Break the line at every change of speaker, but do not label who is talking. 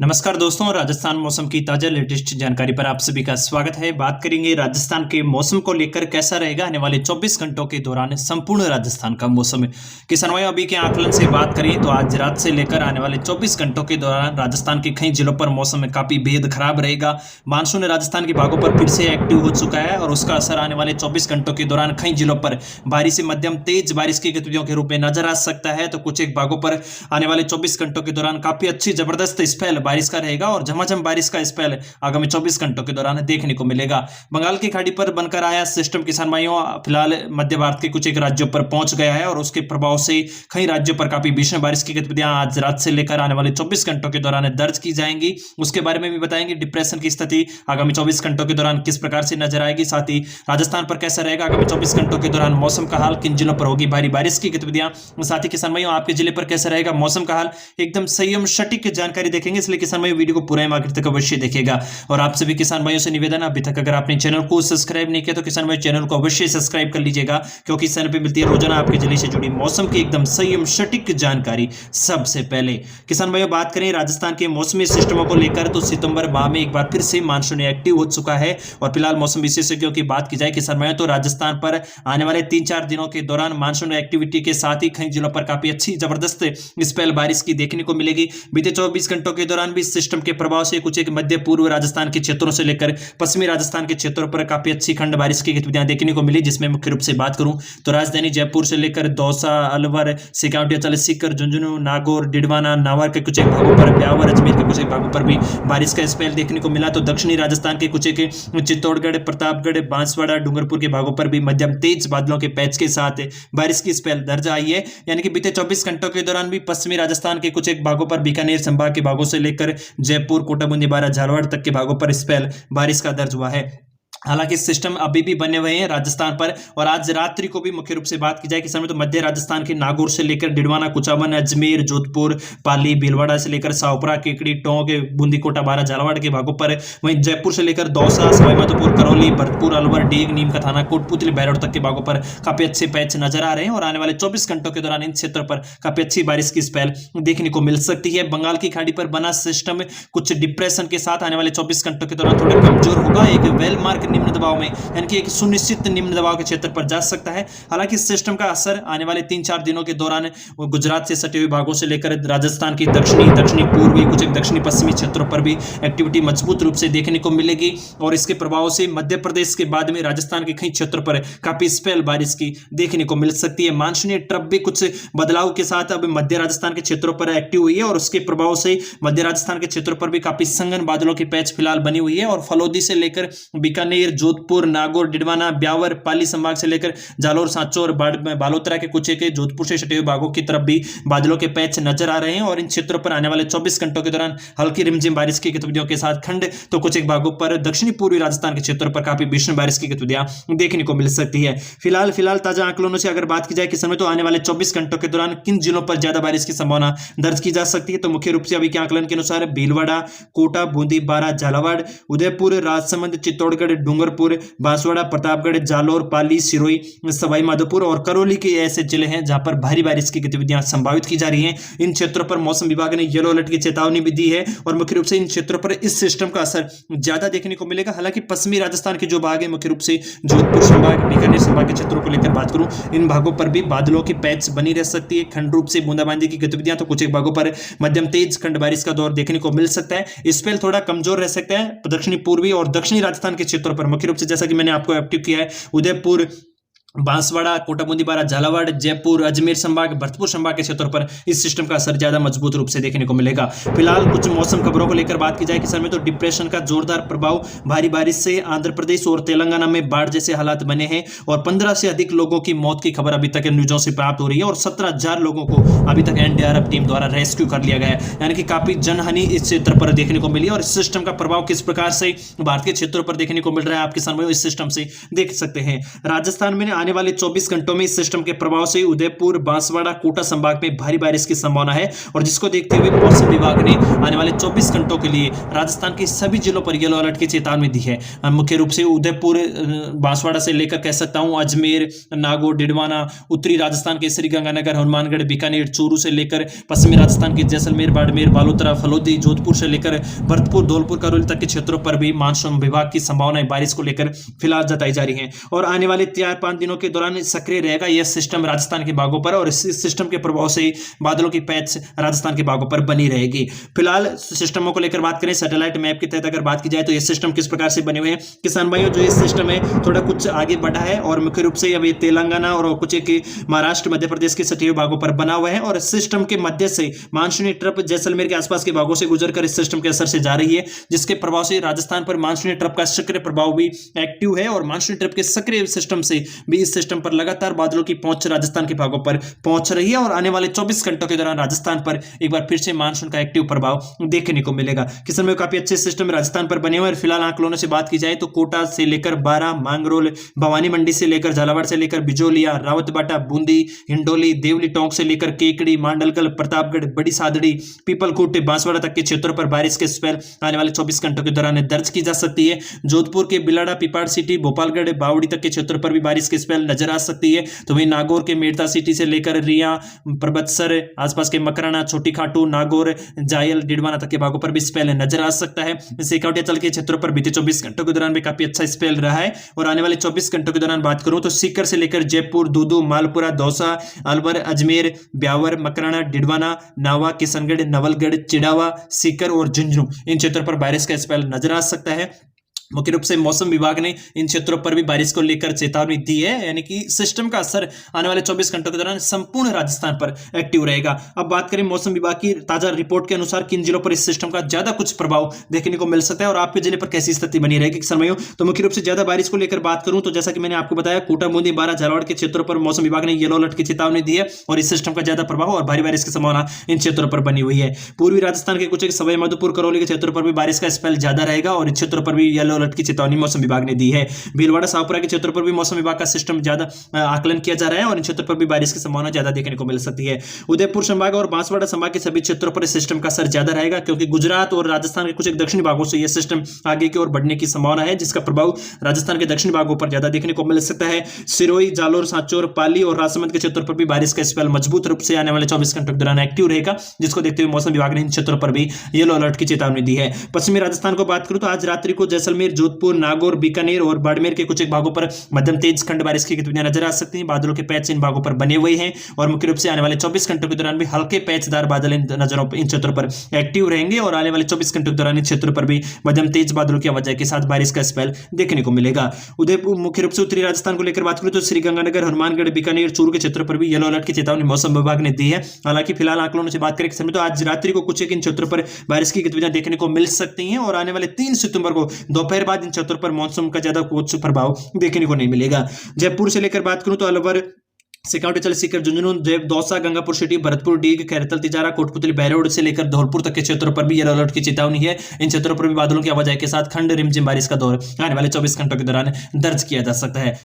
नमस्कार दोस्तों, राजस्थान मौसम की ताजा लेटेस्ट जानकारी पर आप सभी का स्वागत है। बात करेंगे राजस्थान के मौसम को लेकर कैसा रहेगा आने वाले 24 घंटों के दौरान संपूर्ण राजस्थान का मौसम। किसान भाइयों, अभी के आकलन से बात करें तो आज रात से लेकर आने वाले 24 घंटों के दौरान राजस्थान के कई जिलों पर मौसम काफी बेहद खराब रहेगा। मानसून राजस्थान के भागों पर फिर से एक्टिव हो चुका है और उसका असर आने वाले 24 घंटों के दौरान कई जिलों पर भारी से मध्यम तेज बारिश की गतिविधियों के रूप में नजर आ सकता है। तो कुछ एक भागों पर आने वाले 24 घंटों के दौरान काफी अच्छी जबरदस्त स्पेल बारिश का रहेगा और झमाझम बारिश का स्पेल आगामी 24 घंटों के दौरान देखने को मिलेगा। बंगाल की खाड़ी पर बनकर आया सिस्टम किसान भाइयों फिलहाल मध्य भारत के कुछ एक राज्यों पर पहुंच गया है और उसके प्रभाव से कई राज्यों पर काफी भीषण बारिश की गतिविधियां आज रात से लेकर आने वाले 24 घंटों के दौरान दर्ज की जाएंगी। उसके बारे में भी बताएंगे। डिप्रेशन की स्थिति आगामी 24 घंटों के दौरान किस प्रकार से नजर आएगी, साथ ही राजस्थान पर कैसा रहेगा आगामी 24 घंटों के दौरान मौसम का हाल, किन जिलों पर होगी भारी बारिश की गतिविधियां, साथ ही किसान भाइयों आपके जिले पर कैसा रहेगा मौसम का हाल, एकदम संयम सटीक जानकारी देखेंगे। इसलिए किसान भाइयों वीडियो को पूरा आखिर तक अवश्य देखेगा। और आप सभी किसान भाइयों से निवेदन, अभी तक अगर आपने चैनल को सब्सक्राइब नहीं किया तो किसान भाई चैनल को अवश्य सब्सक्राइब कर लीजिएगा, क्योंकि इस चैनल पे मिलती है रोजाना आपके जिले से जुड़ी मौसम की एकदम संयम सटीक जानकारी सबसे पहले। किसान भाइयों बात करें राजस्थान के मौसमी सिस्टमों को लेकर तो सितंबर माह में एक बार फिर से मानसून एक्टिव हो चुका है। और फिलहाल मौसम विशेषज्ञों की बात की जाए किसान भाइयों तो राजस्थान पर आने वाले 3-4 दिनों के दौरान मानसून एक्टिविटी के साथ ही कई जिलों पर काफी अच्छी जबरदस्त स्पेल बारिश की देखने को मिलेगी। बीते 24 घंटों के दौरान भी सिस्टम के प्रभाव से कुछ एक मध्य पूर्व राजस्थान के क्षेत्रों से लेकर पश्चिमी राजस्थान के क्षेत्रों पर काफी अच्छी खंड बारिश की गतिविधियां देखने को मिली, जिसमें मुख्य रूप से बात करूं तो राजधानी जयपुर से लेकर दौसा, अलवर, सिकाउटिया, सीकर, झुंझुनू, नागौर, डिडवाना, नावर के कुछ एक भागों पर, ब्यावर, अजमेर के कुछ एक भागों पर भी बारिश का स्पेल देखने को मिला। तो दक्षिणी राजस्थान के कुछ एक चित्तौड़गढ़, प्रतापगढ़, बांसवाड़ा, डूंगरपुर के भागों पर भी मध्यम तेज बादलों के पैच के साथ बारिश की स्पेल दर्ज आई है। यानी कि बीते 24 घंटों के दौरान भी पश्चिमी राजस्थान के कुछ एक भागों पर, बीकानेर संभाग के भागों से लेकर जयपुर, कोटा, बूंदी, बारा, झालावाड़ तक के भागों पर स्पेल बारिश का दर्ज हुआ है। हालांकि सिस्टम अभी भी बने हुए हैं राजस्थान पर। और आज रात्रि को भी मुख्य रूप से बात की जाए कि समय तो मध्य राजस्थान के नागौर से लेकर डिडवाना, कुचामन, अजमेर, जोधपुर, पाली, भीलवाड़ा से लेकर सावपुरा, केकड़ी, टोंक, बूंदी, कोटा, बारा, झालावाड़ के भागों पर, वहीं जयपुर से लेकर दौसा, सवाईमाधोपुर, करौली, भरतपुर, अलवर, डेग, नीम का थाना, कोटपुतली, बैरोड तक के भागों पर काफी अच्छे पैच नजर आ रहे हैं। और आने वाले 24 घंटों के दौरान इन क्षेत्रों पर काफी अच्छी बारिश की स्पेल देखने को मिल सकती है। बंगाल की खाड़ी पर बना सिस्टम कुछ डिप्रेशन के साथ आने वाले 24 घंटों के दौरान थोड़ा कमजोर होगा, एक वेल मार्क निम्न दबाव में यानी कि एक सुनिश्चित निम्न दबाव के क्षेत्र पर जा सकता है। हालांकि इस सिस्टम का असर आने वाले 3-4 दिनों के दौरान गुजरात से सटे हुए भागों से लेकर राजस्थान की दक्षिणी पूर्वी, कुछ एक दक्षिणी पश्चिमी क्षेत्रों पर भी एक्टिविटी मजबूत रूप से देखने को मिलेगी। और इसके प्रभाव से मध्य प्रदेश के बाद में राजस्थान के कई क्षेत्रों पर काफी स्पेल बारिश की देखने को मिल सकती है। मानसूनी ट्रफ भी कुछ बदलाव के साथ अब मध्य राजस्थान के क्षेत्रों पर एक्टिव हुई है और उसके प्रभाव से मध्य राजस्थान के क्षेत्रों पर भी काफी संघन बादलों की पैच फिलहाल बनी हुई है। और फलोदी से लेकर बीकानेर, जोधपुर, नागौर, डिडवाना, ब्यावर, पाली संभाग से लेकर जालोर, सांचौर, बालोतरा के कुछ एक जोधपुर से सटे हुए भागों की तरफ भी बादलों के पैच नजर आ रहे हैं। और इन क्षेत्रों पर आने वाले 24 घंटों के दौरान हल्की रिमझिम बारिश की गतिविधियों के साथ खंड तो कुछ एक भागों पर दक्षिणी पूर्वी राजस्थान के क्षेत्रों पर काफी भीषण बारिश की गतिविधियां देखने को मिल सकती है। फिलहाल ताजा आंकड़ों से अगर बात की जाए कि समय तो आने वाले 24 घंटों के दौरान किन जिलों पर ज्यादा बारिश की संभावना दर्ज की जा सकती है, तो मुख्य रूप से अभी के आकलन के अनुसार भीलवाड़ा, कोटा, बूंदी, बारा, झालावाड़, उदयपुर, राजसमंद, चित्तौड़गढ़, डूंगरपुर, बांसवाड़ा, प्रतापगढ़, जालोर, पाली, सिरोही, सवाईमाधोपुर और करौली के ऐसे जिले हैं जहां पर भारी बारिश की गतिविधियां संभावित की जा रही हैं। इन क्षेत्रों पर मौसम विभाग ने येलो अलर्ट की चेतावनी भी दी है और मुख्य रूप से इन क्षेत्रों पर इस सिस्टम का असर ज्यादा देखने को मिलेगा। हालांकि पश्चिमी राजस्थान के जो भाग है, मुख्य रूप से जोधपुर संभाग, बीकानेर संभाग के क्षेत्रों को लेकर बात करूं, इन भागों पर भी बादलों की पैच बनी रह सकती है। खंड रूप से बूंदाबांदी की गतिविधियां तो कुछ एक भागों पर मध्यम तेज खंड बारिश का दौर देखने को मिल सकता है। स्पेल थोड़ा कमजोर रह सकता है दक्षिणी पूर्वी और दक्षिणी राजस्थान के क्षेत्रों पर, मुख्य रूप से जैसा कि मैंने आपको एक्टिव किया है उदयपुर, बांसवाड़ा, कोटा, बूंदी, बारा, झालावाड़, जयपुर, अजमेर संभाग, भरतपुर संभाग के क्षेत्रों पर इस सिस्टम का असर ज्यादा मजबूत रूप से देखने को मिलेगा। फिलहाल कुछ मौसम खबरों को लेकर बात की जाए कि समय तो डिप्रेशन का जोरदार प्रभाव, भारी बारिश से आंध्र प्रदेश और तेलंगाना में बाढ़ जैसे हालात बने हैं और 15 से अधिक लोगों की मौत की खबर अभी तक न्यूजों से प्राप्त हो रही है और 17,000 लोगों को अभी तक एनडीआरएफ टीम द्वारा रेस्क्यू कर लिया गया है। यानी कि काफी जनहानि इस क्षेत्र पर देखने को मिली। और इस सिस्टम का प्रभाव किस प्रकार से भारत के क्षेत्रों पर देखने को मिल रहा है आप किसान भाइयों इस सिस्टम से देख सकते हैं। राजस्थान में आने वाले 24 घंटों में इस सिस्टम के प्रभाव से उदयपुर, बांसवाड़ा, कोटा संभाग में भारी बारिश की संभावना है और जिसको देखते हुए मौसम विभाग ने आने वाले 24 घंटों के लिए राजस्थान के सभी जिलों पर येलो अलर्ट की चेतावनी दी है। मुख्य रूप से उदयपुर, बांसवाड़ा से लेकर कह सकता हूं अजमेर, नागौर, डिडवाना, उत्तरी राजस्थान के श्रीगंगानगर, हनुमानगढ़, बीकानेर, चूरू से लेकर पश्चिमी राजस्थान के जैसलमेर, बाड़मेर, बालोतरा, फलोदी, जोधपुर से लेकर भरतपुर, धौलपुर, करौली तक के क्षेत्रों पर भी मानसून विभाग की संभावनाएं बारिश को लेकर फिलहाल जताई जा रही हैं और आने वाले 4-5 दिनों के दौरान सक्रिय रहेगा यह सिस्टम राजस्थान के भागों पर और इस सिस्टम के प्रभाव से बादलों की पैच राजस्थान के भागों पर बनी रहेगी। फिलहाल सिस्टमों को लेकर बात करें, सैटेलाइट मैप के तहत अगर बात की जाए तो यह सिस्टम किस प्रकार से बने हुए हैं। किसान भाइयों, जो ये सिस्टम है थोड़ा कुछ आगे बढ़ा है और मुख्य रूप से अभी तेलंगाना और कुछ एक महाराष्ट्र, मध्य प्रदेश के तटीय भागों पर बना हुआ है और सिस्टम के मध्य से मानसूनी ट्रफ जैसलमेर के आसपास के भागों से गुजरकर इस सिस्टम के असर से जा रही है, जिसके प्रभाव से राजस्थान पर मानसूनी ट्रफ का सक्रिय प्रभाव भी एक्टिव है और मानसूनी ट्रफ के सक्रिय सिस्टम से भी इस सिस्टम पर लगातार बादलों की पहुंच राजस्थान के भागों पर पहुंच रही है और आने वाले 24 घंटों के दौरान राजस्थान पर एक बार फिर से मानसून का एक्टिव प्रभाव देखने को मिलेगा। किसान में काफी अच्छे सिस्टम राजस्थान पर बने हुए हैं। फिलहाल आंकड़ों से बात की जाए तो कोटा से लेकर बारा, मांगरोल, भवानी मंडी से लेकर झालावाड़ से लेकर बिजोलिया, रावतबाटा, बूंदी, हिंडोली, देवली टोंक से लेकर केकड़ी, मांडलकल, प्रतापगढ़, बड़ी सादड़ी, पीपलकोट, बांसवाड़ा तक के क्षेत्रों पर बारिश के स्पेल आने वाले 24 घंटों के दौरान दर्ज की जा सकती है। जोधपुर के बिलाड़ा, पिपाड़ सिटी, भोपालगढ़, बावड़ी तक के क्षेत्रों पर भी बारिश के स्पेल नजर आ सकती है। तो वहीं नागौर के मेड़ता सिटी से लेकर रिया, परबतसर, आसपास के मकराना, छोटी खाटू, नागौर, जायल, डिडवाना तक के भागों पर भी स्पेल नजर आ सकता है। सेकावटियाचल के क्षेत्रों पर बीते 24 घंटों के दौरान भी काफी अच्छा स्पेल रहा है और आने वाले 24 घंटों के दौरान बात करूं तो सीकर से लेकर जयपुर, दूदू, मालपुरा, दौसा, अलवर, अजमेर, ब्यावर, मकराना, डिडवाना, नावा, किशनगढ़, नवलगढ़, चिड़ावा, सीकर और झुंझुनू इन क्षेत्रों पर बारिश का स्पेल नजर आ सकता है। मुख्य रूप से मौसम विभाग ने इन क्षेत्रों पर भी बारिश को लेकर चेतावनी दी है, यानी कि सिस्टम का असर आने वाले 24 घंटों के दौरान संपूर्ण राजस्थान पर एक्टिव रहेगा। अब बात करें मौसम विभाग की ताजा रिपोर्ट के अनुसार किन जिलों पर इस सिस्टम का ज्यादा कुछ प्रभाव देखने को मिल सकता है और आपके जिले पर कैसी स्थिति बनी रहेगी किसान भाइयों। तो मुख्य रूप से ज्यादा बारिश को लेकर बात करूं तो जैसा कि मैंने आपको बताया, कोटा, बूंदी, बारा, झालावाड़ के क्षेत्रों पर मौसम विभाग ने येलो अलर्ट की चेतावनी दी है और इस सिस्टम का ज्यादा प्रभाव और भारी बारिश की संभावना इन क्षेत्रों पर बनी हुई है। पूर्वी राजस्थान के कुछ सवाई माधोपुर, करौली के क्षेत्रों पर भी बारिश का स्पेल ज्यादा रहेगा और इन क्षेत्रों पर भी येलो अलर्ट की चेतावनी मौसम विभाग ने दी है। भीलवाड़ा, शाहपुरा के क्षेत्रों पर भी मौसम विभाग का सिस्टम ज्यादा आकलन किया जा रहा है और इन क्षेत्रों पर भी बारिश की संभावना ज्यादा देखने को मिल सकती है। उदयपुर संभाग और बांसवाड़ा संभाग के सभी क्षेत्रों पर इस सिस्टम का असर ज्यादा रहेगा क्योंकि गुजरात और राजस्थान के कुछ एक दक्षिणी भागों से यह सिस्टम आगे की ओर बढ़ने की संभावना है, जिसका प्रभाव राजस्थान के दक्षिणी भागों पर ज्यादा देखने को मिल सकता है। सिरोही, जालोर, सांचौर, पाली और राजसमंद के क्षेत्रों पर भी बारिश का स्पेल मजबूत रूप से आने वाले 24 घंटों के दौरान एक्टिव रहेगा, जिसको देखते हुए मौसम विभाग ने इन क्षेत्रों पर भी येलो अलर्ट की चेतावनी दी है। पश्चिमी राजस्थान को बात करूं तो आज रात्रि को जैसलमेर, जोधपुर, नागौर, बीकानेर और बाड़मेर के कुछ एक भागों पर मध्यम तेज खंड बारिश की गतिविधियां नजर आ सकती हैं। बादलों के पैच इन भागों पर बने हुए हैं और मुख्य रूप से आने वाले 24 घंटों के दौरान भी हल्के पैचदार बादल इन क्षेत्रों पर एक्टिव रहेंगे और आने वाले 24 घंटों के दौरान इन क्षेत्रों पर भी मध्यम तेज बादलों की वजह के साथ बारिश का स्पेल देखने को मिलेगा। उदयपुर, मुख्य रूप से उत्तरी राजस्थान को लेकर बात करें तो श्रीगंगानगर, हनुमानगढ़, बीकानेर, चूरू के क्षेत्रों पर भी येलो अलर्ट की चेतावनी मौसम विभाग ने दी है। हालांकि फिलहाल आंकड़ों से बात करें तो आज रात्रि को कुछ एक इन क्षेत्रों पर बारिश की गतिविधियां देखने को मिल सकती हैं और आने वाले 3 सितंबर को दोपहर बाद इन क्षेत्रों पर मॉनसून का ज्यादा कुछ प्रभाव देखने को नहीं मिलेगा। जयपुर से लेकर बात करूं तो अलवर, सेकावटियाचल, सीकर, झुंझुनू, दौसा, गंगापुर सिटी, भरतपुर, डीग, खैरतल, तिजारा, कोटपुतली, बहरोड से लेकर धौलपुर तक के क्षेत्रों पर भी येलो अलर्ट की चेतावनी है। इन क्षेत्रों पर भी बादलों की आवाजाही के साथ खंड रिमझिम बारिश का दौर आने वाले 24 घंटों के दौरान दर्ज किया जा सकता है।